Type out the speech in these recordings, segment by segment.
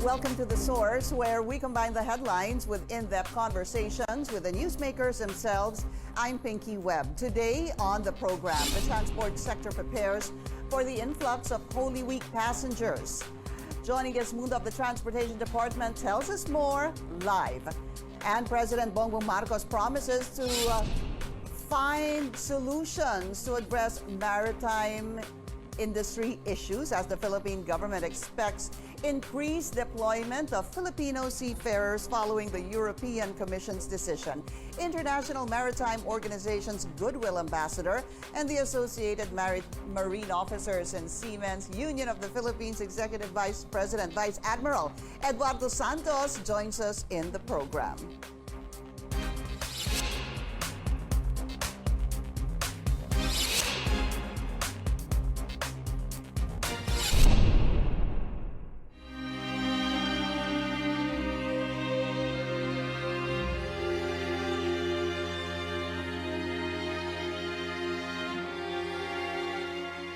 Welcome to The Source, where we combine the headlines with in-depth conversations with the newsmakers themselves. I'm Pinky Webb. Today on the program, the transport sector prepares for the influx of Holy Week passengers. Joni Gesmundo of the Transportation Department tells us more live. And President Bongbong Marcos promises to find solutions to address maritime industry issues as the Philippine government expects increased deployment of Filipino seafarers following the European Commission's decision. International Maritime Organization's Goodwill ambassador and the Associated Marine Officers and Seamen's Union of the Philippines Executive Vice President, Vice Admiral Eduardo Santos joins us in the program.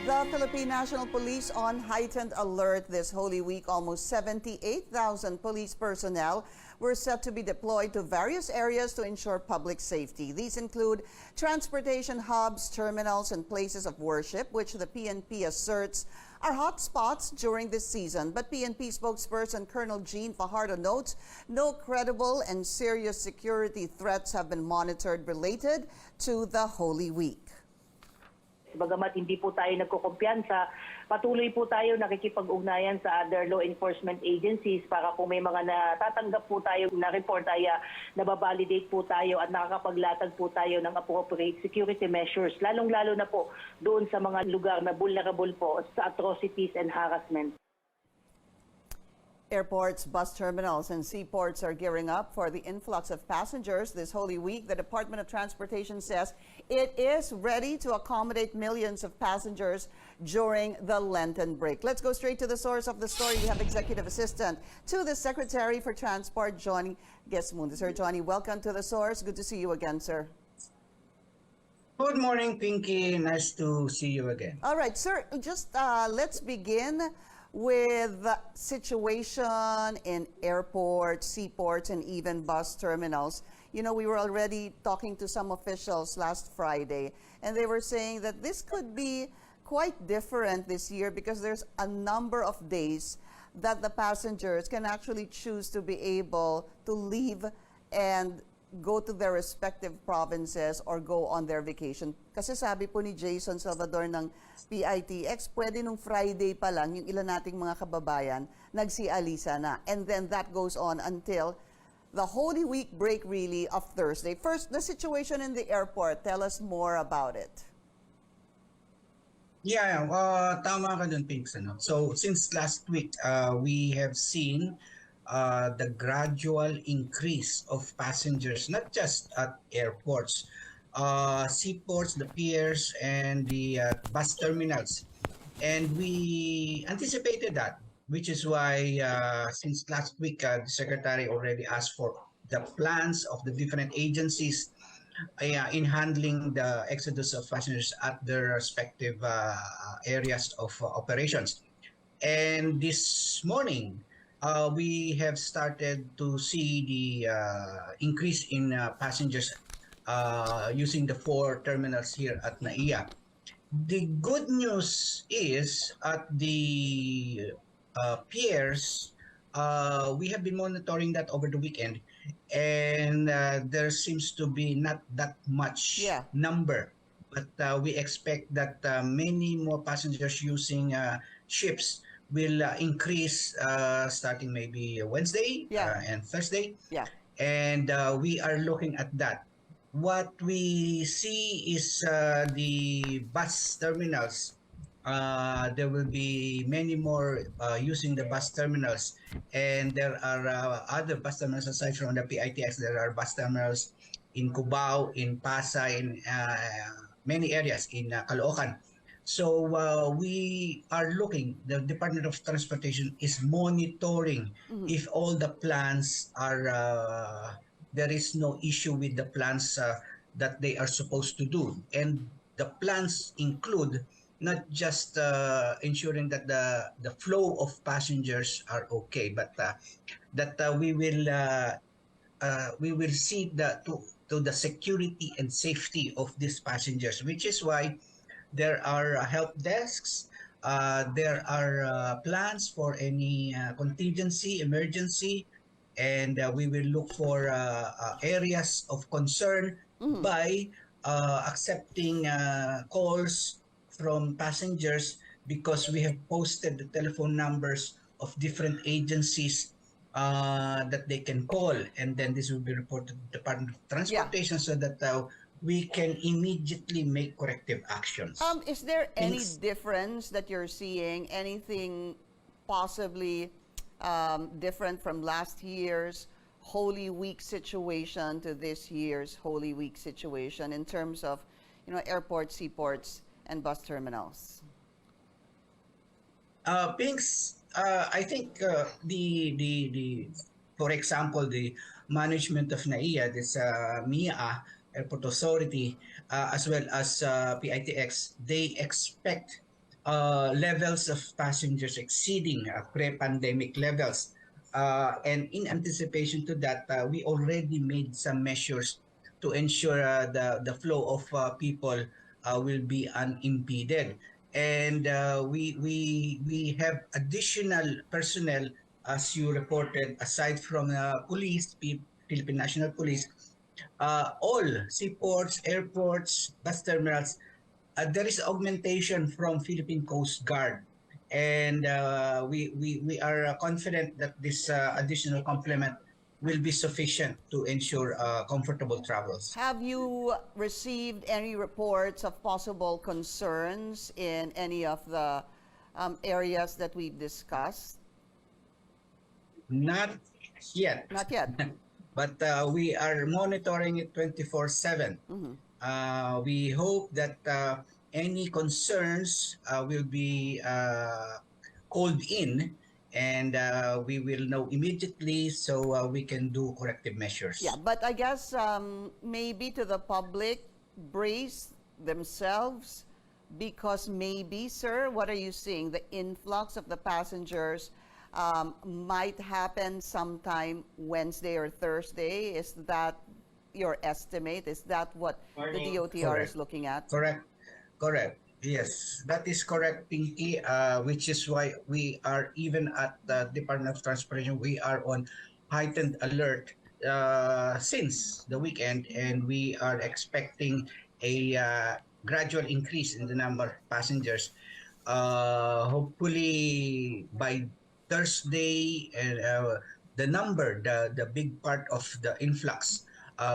The Philippine National Police on heightened alert this Holy Week. Almost 78,000 police personnel were set to be deployed to various areas to ensure public safety. These include transportation hubs, terminals, and places of worship, which the PNP asserts are hot spots during this season. But PNP spokesperson Colonel Jean Fajardo notes no credible and serious security threats have been monitored related to the Holy Week. Bagamat hindi po tayo nagkukumpiyansa, patuloy po tayo nakikipag-ugnayan sa other law enforcement agencies para kung may mga natatanggap po tayo na report ay nababalidate po tayo at nakakapaglatag po tayo ng appropriate security measures, lalong-lalo na po doon sa mga lugar na vulnerable po sa atrocities and harassment. Airports, bus terminals, and seaports are gearing up for the influx of passengers this Holy Week. The Department of Transportation says it is ready to accommodate millions of passengers during the Lenten break. Let's go straight to the source of the story. We have Executive Assistant to the Secretary for Transport, Joni Gesmundo. Sir Joni, welcome to the source. Good to see you again, sir. Good morning, Pinky. Nice to see you again. All right, sir, just let's begin with the situation in airports, seaports, and even bus terminals. You know, we were already talking to some officials last Friday, and they were saying that this could be quite different this year because there's a number of days that the passengers can actually choose to be able to leave and go to their respective provinces or go on their vacation. Kasi sabi po ni Jason Salvador ng PITX, pwede nung Friday pa lang, yung ilan nating mga kababayan, nagsialisa na. And then that goes on until the Holy Week break really of Thursday. First, the situation in the airport. Tell us more about it. Yeah, tama ka dun, Pinks. Ano? So, since last week, we have seen the gradual increase of passengers, not just at airports, seaports, the piers, and the bus terminals. And we anticipated that, which is why since last week, the Secretary already asked for the plans of the different agencies in handling the exodus of passengers at their respective areas of operations. And this morning, we have started to see the increase in passengers using the 4 terminals here at NAIA. The good news is at the piers, we have been monitoring that over the weekend, and there seems to be not that much number, but we expect that many more passengers using ships will increase starting maybe Wednesday and Thursday. Yeah. And we are looking at that. What we see is the bus terminals. There will be many more using the bus terminals. And there are other bus terminals aside from the PITX. There are bus terminals in Cubao, in Pasay, in many areas in Caloocan. So we are looking, the Department of Transportation is monitoring if all the plans are, there is no issue with the plans that they are supposed to do. And the plans include not just ensuring that the flow of passengers are okay, but that we will see to the security and safety of these passengers, which is why there are help desks. There are plans for any contingency, emergency, and we will look for areas of concern by accepting calls from passengers, because we have posted the telephone numbers of different agencies that they can call, and then this will be reported to the Department of Yeah. Transportation so that we can immediately make corrective actions. Is there any Thanks. difference that you're seeing? Anything possibly different from last year's Holy Week situation to this year's Holy Week situation in terms of, airports, seaports, and bus terminals? Pinks, I think for example, the management of NAIA, this MIA, Airport Authority, as well as PITX, they expect levels of passengers exceeding pre-pandemic levels. And in anticipation to that, we already made some measures to ensure the flow of people will be unimpeded. And we have additional personnel, as you reported, aside from police, Philippine National Police, all seaports, airports, bus terminals. There is augmentation from Philippine Coast Guard, and we are confident that this additional complement will be sufficient to ensure comfortable travels. Have you received any reports of possible concerns in any of the areas that we've discussed? Not yet. Not yet. But we are monitoring it 24/7. We hope that any concerns will be called in, and we will know immediately, so we can do corrective measures. Yeah, but I guess maybe to the public, brace themselves, because maybe, sir, what are you seeing? The influx of the passengers might happen sometime Wednesday or Thursday. Is that your estimate? Is that what the DOTR is looking at? Correct. Yes, that is correct, Pinky, which is why we are, even at the Department of Transportation, we are on heightened alert since the weekend, and we are expecting a gradual increase in the number of passengers. Hopefully by Thursday, the big part of the influx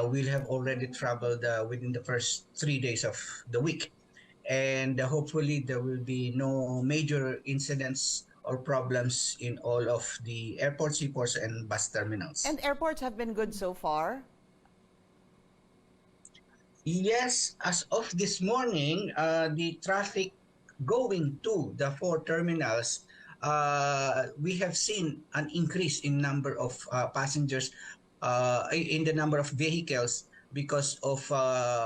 will have already traveled within the first 3 days of the week. And hopefully there will be no major incidents or problems in all of the airports, seaports, and bus terminals. And airports have been good so far? Yes, as of this morning, the traffic going to the 4 terminals, we have seen an increase in number of passengers, in the number of vehicles, because of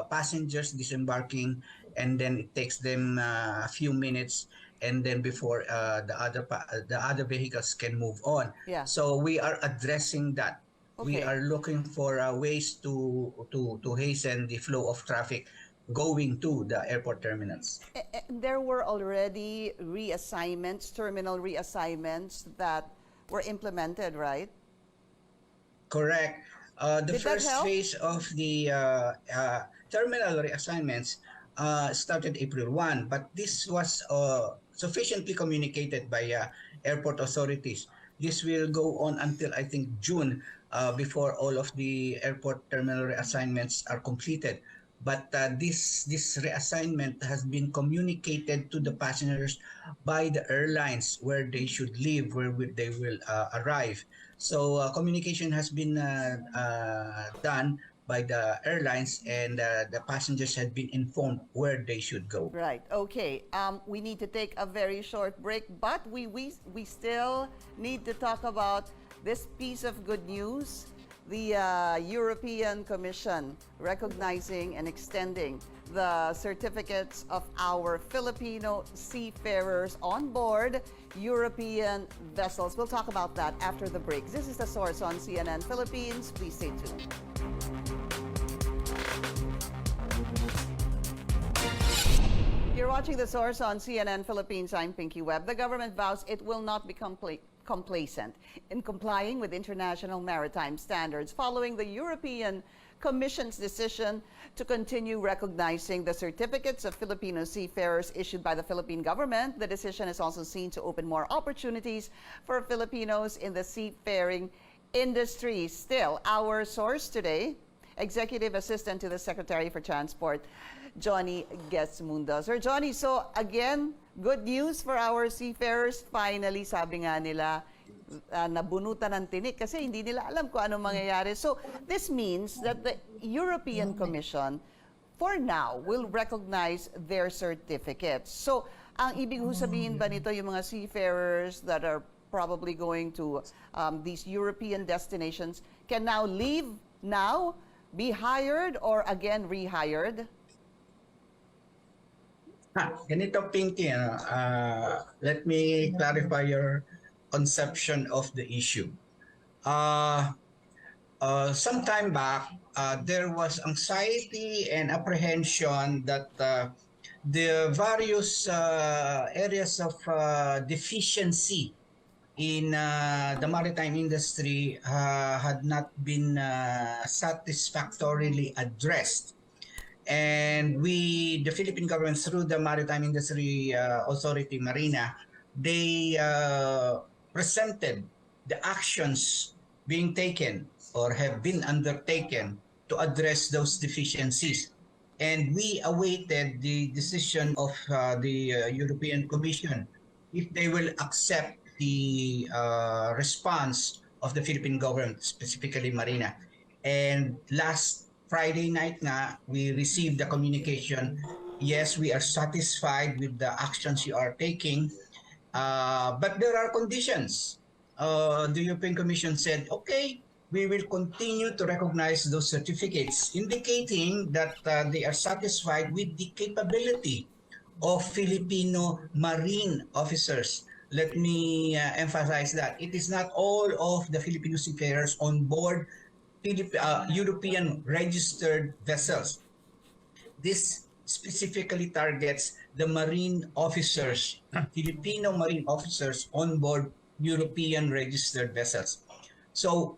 passengers disembarking, and then it takes them a few minutes, and then before the other vehicles can move on. Yeah. So we are addressing that. We Okay. are looking for ways to hasten the flow of traffic going to the airport terminals. There were already terminal reassignments that were implemented, right? Correct. The Did that first help? phase of the terminal reassignments started April 1, but this was sufficiently communicated by airport authorities. This will go on until, I think, June, before all of the airport terminal reassignments are completed. But this reassignment has been communicated to the passengers by the airlines, where they should leave, where they will arrive. So communication has been done by the airlines, and the passengers had been informed where they should go. Right. Okay. We need to take a very short break, but we still need to talk about this piece of good news. The European Commission recognizing and extending the certificates of our Filipino seafarers on board European vessels. We'll talk about that after the break. This is The Source on CNN Philippines. Please stay tuned. You're watching The Source on CNN Philippines. I'm Pinky Webb. The government vows it will not become complacent in complying with international maritime standards following the European Commission's decision to continue recognizing the certificates of Filipino seafarers issued by the Philippine government. The decision is also seen to open more opportunities for Filipinos in the seafaring industry. Still, our source today, Executive Assistant to the Secretary for Transport, Joni Gesmundo. Sir Joni, so again, good news for our seafarers. Finally, sabi nga nila, nabunutan ng tinik kasi hindi nila alam kung ano mangyayari. So this means that the European Commission, for now, will recognize their certificates. So ang ibig sabihin ba nito, yung mga seafarers that are probably going to these European destinations can now leave now, be hired, or again rehired? Ganito, Pinky, let me clarify your conception of the issue. Some time back, there was anxiety and apprehension that the various areas of deficiency in the maritime industry had not been satisfactorily addressed. And we, the Philippine government, through the Maritime Industry Authority, Marina, they presented the actions being taken or have been undertaken to address those deficiencies. And we awaited the decision of the European Commission if they will accept the response of the Philippine government, specifically Marina. And last Friday night nga, we received the communication, yes, we are satisfied with the actions you are taking, but there are conditions. The European Commission said, okay, we will continue to recognize those certificates, indicating that they are satisfied with the capability of Filipino marine officers. Let me emphasize that. It is not all of the Filipino seafarers on board European registered vessels. This specifically targets the marine officers, Filipino marine officers on board European registered vessels. So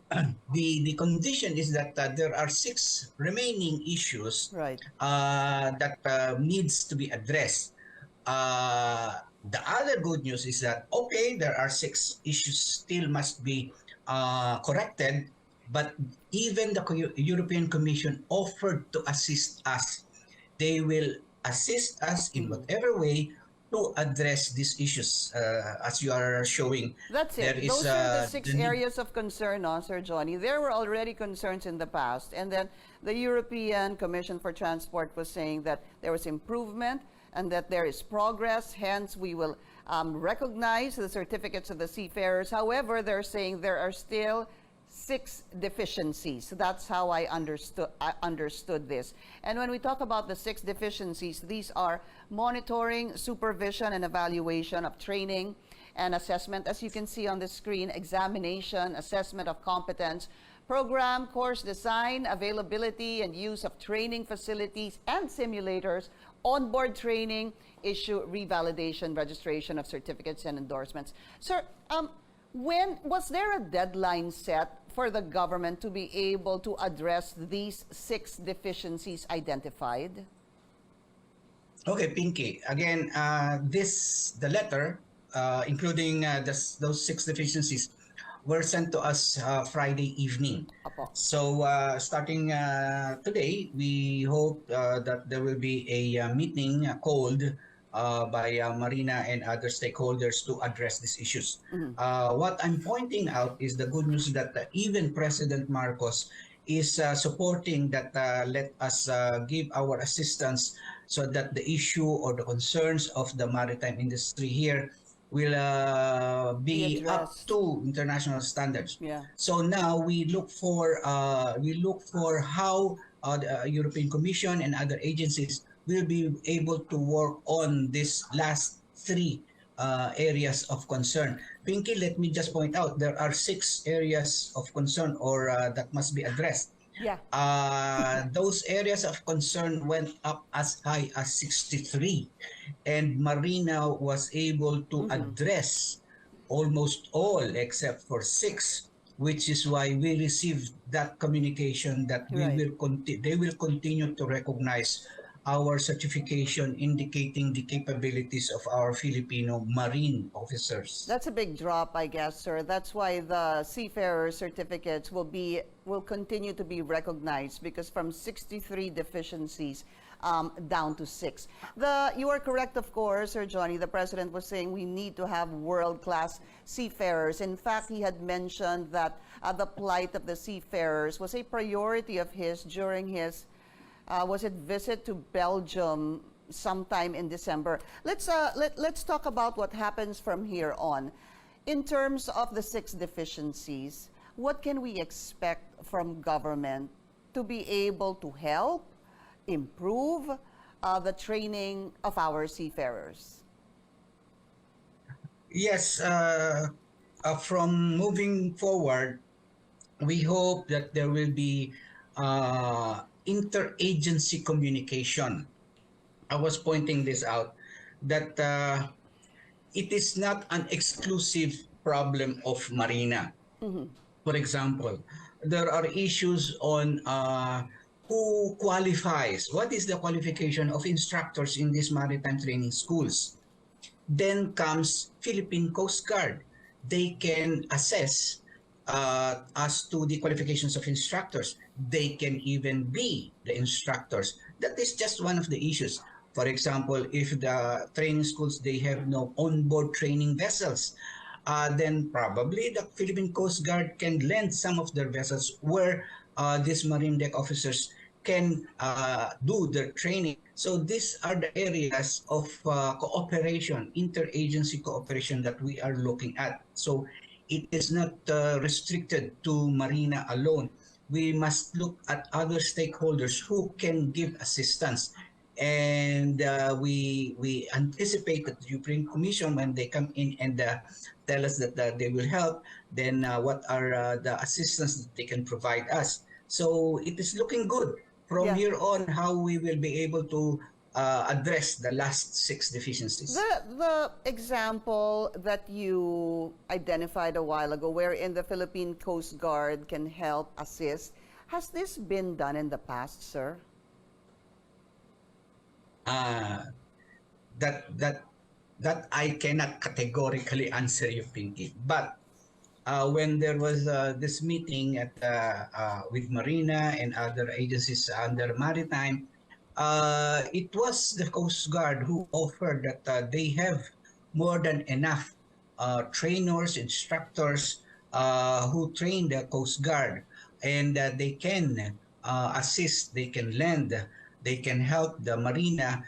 the condition is that there are 6 remaining issues that needs to be addressed. The other good news is that, okay, there are 6 issues still must be corrected, but even the European Commission offered to assist us. They will assist us in whatever way to address these issues, as you are showing. That's it. Those are the 6 areas of concern, Sir Joni. There were already concerns in the past, and then the European Commission for Transport was saying that there was improvement and that there is progress. Hence, we will recognize the certificates of the seafarers. However, they're saying there are still 6 deficiencies. So that's how I understood this. And when we talk about the 6 deficiencies, these are monitoring, supervision, and evaluation of training and assessment. As you can see on the screen, examination, assessment of competence, program, course design, availability and use of training facilities and simulators, onboard training, issue revalidation, registration of certificates and endorsements. Sir, when was there a deadline set for the government to be able to address these 6 deficiencies identified? Okay, Pinky. Again, the letter, including those 6 deficiencies, were sent to us Friday evening. Apo. So starting today, we hope that there will be a meeting called by Marina and other stakeholders to address these issues. What I'm pointing out is the good news that even President Marcos is supporting that let us give our assistance so that the issue or the concerns of the maritime industry here will be up to international standards. Yeah. So now we look for how the European Commission and other agencies will be able to work on these last three areas of concern. Pinky, let me just point out there are 6 areas of concern or that must be addressed. Yeah. Those areas of concern went up as high as 63, and Marina was able to address almost all except for 6, which is why we received that communication that Right. they will continue to recognize our certification indicating the capabilities of our Filipino marine officers. That's a big drop, I guess, sir. That's why the seafarer certificates will continue to be recognized, because from 63 deficiencies down to 6. You are correct, of course, Sir Joni. The president was saying we need to have world-class seafarers. In fact, he had mentioned that the plight of the seafarers was a priority of his during his visit to Belgium sometime in December. Let's talk about what happens from here on. In terms of the 6 deficiencies, what can we expect from government to be able to help improve the training of our seafarers? Yes, from moving forward, we hope that there will be interagency communication. I was pointing this out, that it is not an exclusive problem of Marina. For example, there are issues on who qualifies. What is the qualification of instructors in these maritime training schools? Then comes Philippine Coast Guard. They can assess as to the qualifications of instructors. They can even be the instructors. That is just one of the issues. For example, if the training schools, they have no onboard training vessels, then probably the Philippine Coast Guard can lend some of their vessels where these marine deck officers can do their training. So these are the areas of cooperation, interagency cooperation that we are looking at. So it is not restricted to Marina alone. We must look at other stakeholders who can give assistance. And we anticipate that the European Commission, when they come in and tell us that they will help, then what are the assistance that they can provide us. So it is looking good from here on how we will be able to address the last 6 deficiencies. The example that you identified a while ago, wherein the Philippine Coast Guard can help assist, has this been done in the past, sir? That I cannot categorically answer you, Pinky. But when there was this meeting at with Marina and other agencies under Maritime, it was the Coast Guard who offered that they have more than enough trainers, instructors who train the Coast Guard, and they can assist, they can lend, they can help the Marina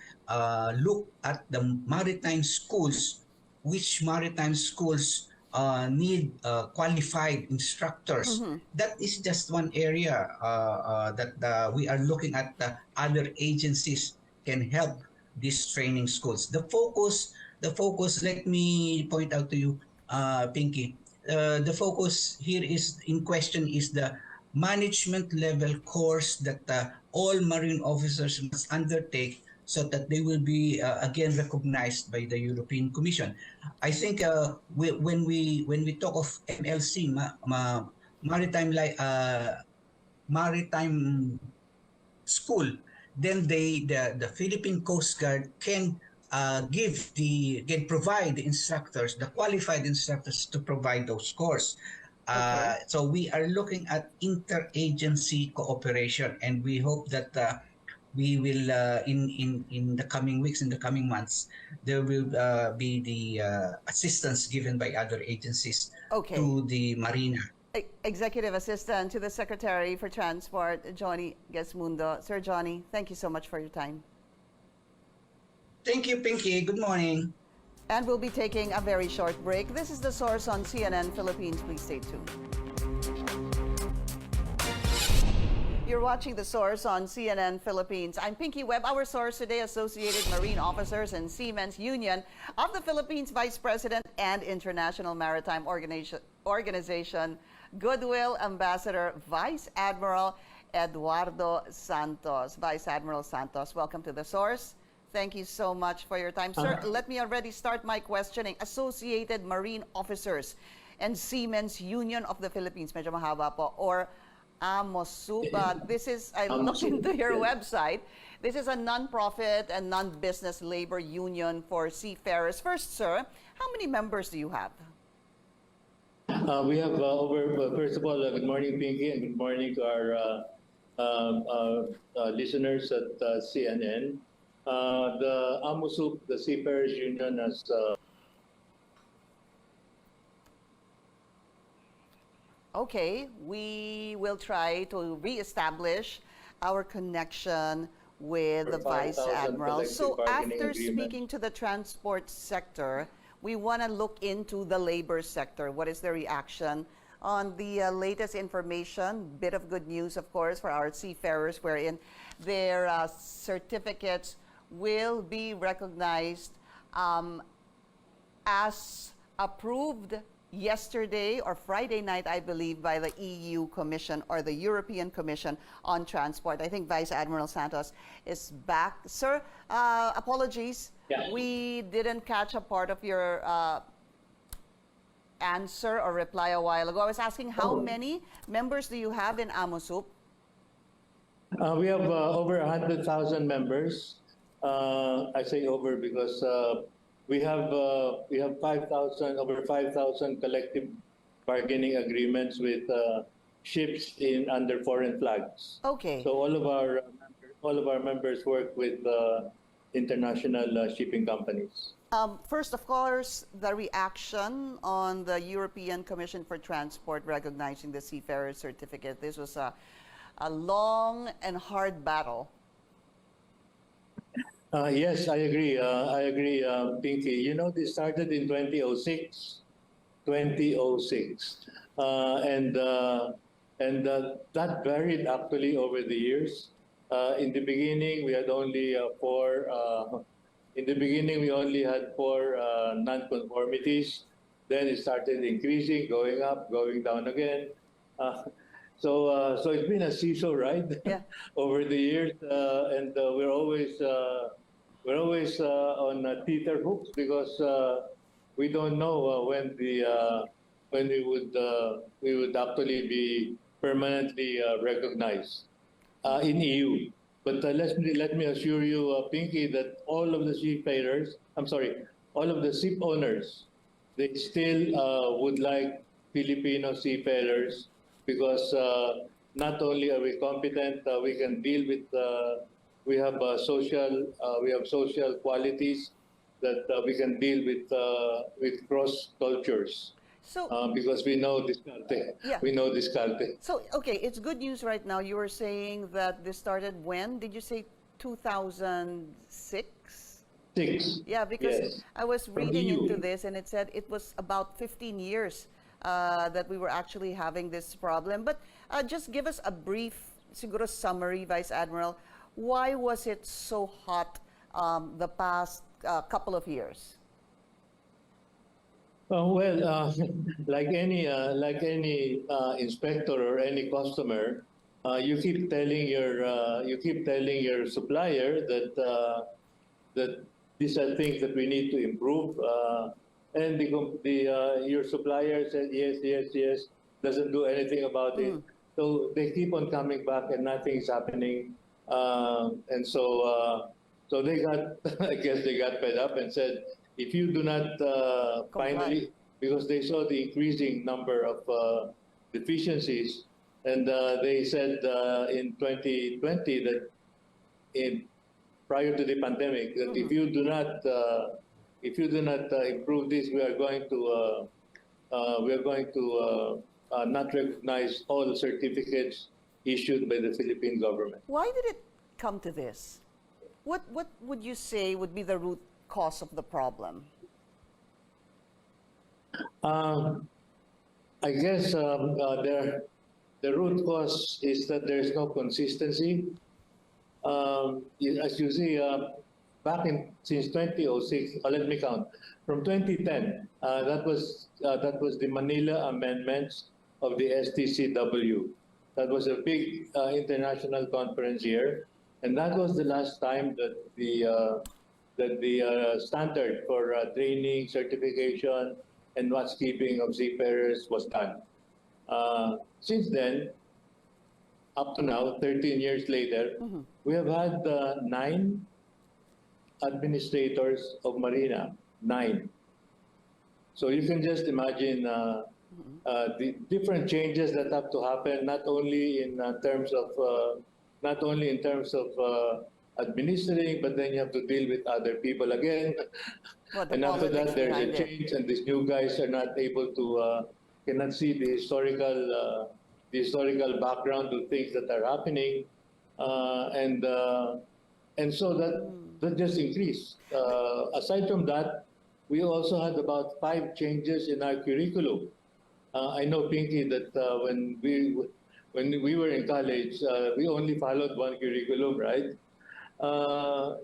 look at the maritime schools, which maritime schools need qualified instructors. That is just one area that we are looking at. Other agencies can help these training schools. The focus, let me point out to you, Pinky, the focus here is in question is the management level course that all marine officers must undertake so that they will be again recognized by the European Commission. I think when we talk of MLC, maritime school, then the Philippine Coast Guard can provide the instructors, the qualified instructors, to provide those courses. So we are looking at interagency cooperation, and we hope that we will in the coming weeks, in the coming months, there will be the assistance given by other agencies to the Marina. Executive Assistant to the Secretary for Transport, Joni Gesmundo. Sir Joni, thank you so much for your time. Thank you, Pinky. Good morning. And we'll be taking a very short break. This is The Source on CNN Philippines. Please stay tuned. You're watching The Source on CNN Philippines. I'm Pinky Webb. Our source today, Associated Marine Officers and Seamen's Union of the Philippines Vice President and International Maritime Organization, Goodwill Ambassador Vice Admiral Eduardo Santos. Vice Admiral Santos, welcome to The Source. Thank you so much for your time. Sir, let me already start my questioning. Associated Marine Officers and Seamen's Union of the Philippines, medyo mahaba po, or AMOSUP. This is, I looked into your website. This is a non-profit and non-business labor union for seafarers. First, sir, how many members do you have? We have first of all, good morning, Pinky, and good morning to our listeners at CNN. The AMOSUP, the Seafarers Union, has Okay, we will try to reestablish our connection with the Vice Admiral. So after speaking to the transport sector, we want to look into the labor sector. What is the reaction on the latest information? Bit of good news, of course, for our seafarers, wherein their certificates will be recognized as approved yesterday or Friday night, I believe, by the EU Commission or the European Commission on Transport. I think Vice Admiral Santos is back. Sir, apologies. Yeah. We didn't catch a part of your answer or reply a while ago. I was asking how many members do you have in AMOSUP? we have over 100,000 members. I say over because we have over 5,000 collective bargaining agreements with ships under foreign flags. Okay. So all of our members work with international shipping companies. First, of course, the reaction on the European Commission for Transport recognizing the seafarer certificate. This was a long and hard battle. Yes, I agree. Pinky. You know, this started in 2006, and that varied actually over the years. In the beginning, we had only four. In the beginning, we only had four non-conformities. Then it started increasing, going up, going down again. So it's been a seesaw ride over the years, and we're always on teeter hooks because we don't know when we would actually be permanently recognized in EU. But let me assure you, Pinky, that all of the all of the ship owners, they still would like Filipino seafarers because not only are we competent, we can deal with. We have social qualities that we can deal with cross cultures. So, because we know discarte. Yeah. We know discarte. So, okay, it's good news right now. You were saying that this started when? Did you say 2006? Six. Yeah, because Yes. I was From reading EU. into this and it said it was about 15 years that we were actually having this problem. But just give us a brief siguro summary, Vice Admiral. Why was it so hot the past couple of years? Well, like any inspector or any customer, you keep telling your supplier that these are things that we need to improve, and your supplier said yes, doesn't do anything about it. So they keep on coming back and nothing is happening, and so they got I guess they got fed up and said, if you do not finally, because they saw the increasing number of deficiencies, and they said in 2020 that prior to the pandemic, that if you do not improve this, we are going to not recognize all the certificates issued by the Philippine government. Why did it come to this? What would you say would be the root cause of the problem? I guess the root cause is that there's no consistency. As you see, since 2006, let me count. From 2010, that was the Manila amendments of the STCW. That was a big international conference here, and that was the last time that the standard for training, certification, and watchkeeping of seafarers was done. Since then, up to now, 13 years later, we have had 9 administrators of Marina, 9. So you can just imagine the different changes that have to happen, not only in terms of administering, but then you have to deal with other people again. And after that, there's a change, and these new guys are not able to, cannot see the historical background of things that are happening, and so that just increased. Aside from that, we also had about 5 changes in our curriculum. I know, Pinky, that when we were in college, we only followed one curriculum, right?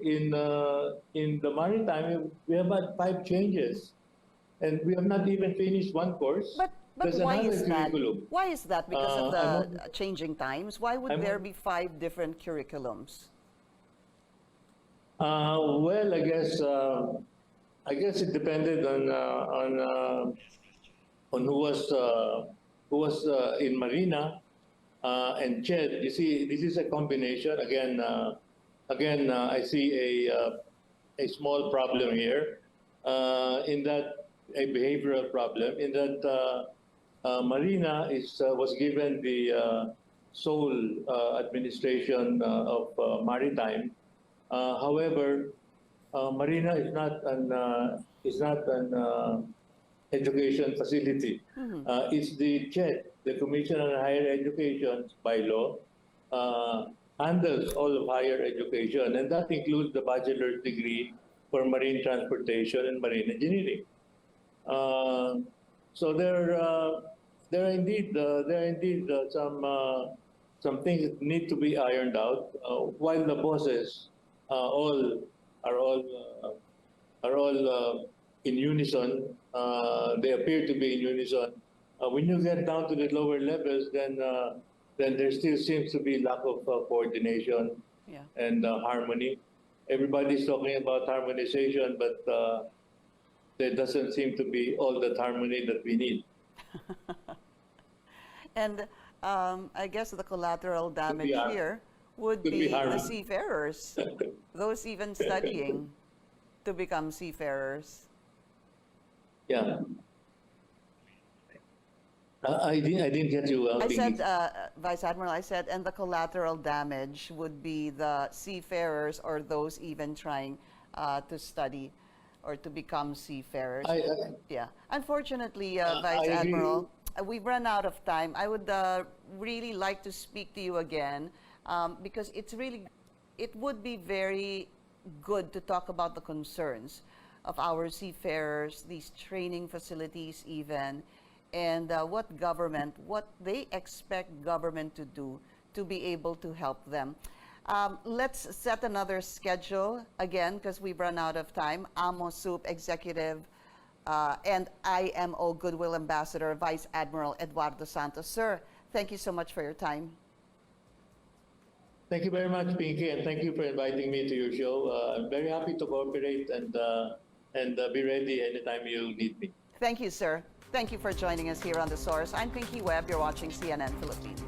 In the Maritime, we have had 5 changes, and we have not even finished one course. But There's why another is that? curriculum. Why is that? Because of the changing times? Why would there be 5 different curriculums? Well, I guess it depended on who was in Marina and Ched. You see, this is a combination. Again, I see a small problem here, in that a behavioral problem, in that Marina was given the sole administration of Maritime. However, Marina is not an education facility. It's the CHED, the Commission on Higher Education, by law, handles all of higher education, and that includes the bachelor's degree for marine transportation and marine engineering. So there are indeed some things that need to be ironed out, while the bosses are all in unison. They appear to be in unison. When you get down to the lower levels, then there still seems to be lack of coordination and harmony. Everybody's talking about harmonization, but there doesn't seem to be all that harmony that we need. And I guess the collateral damage here would be the seafarers, those even studying to become seafarers. Yeah. I didn't get you well. I said, Vice Admiral, and the collateral damage would be the seafarers or those even trying to study or to become seafarers. Yeah. Unfortunately, Vice Admiral, we've run out of time. I would really like to speak to you again because it would be very good to talk about the concerns of our seafarers, these training facilities even, and what they expect government to do to be able to help them. Let's set another schedule again because we've run out of time. AMO Soup Executive and IMO Goodwill Ambassador, Vice Admiral Eduardo Santos. Sir, thank you so much for your time. Thank you very much, Pinky, and thank you for inviting me to your show. I'm very happy to cooperate and be ready anytime you need me. Thank you, sir. Thank you for joining us here on The Source. I'm Pinky Webb. You're watching CNN Philippines.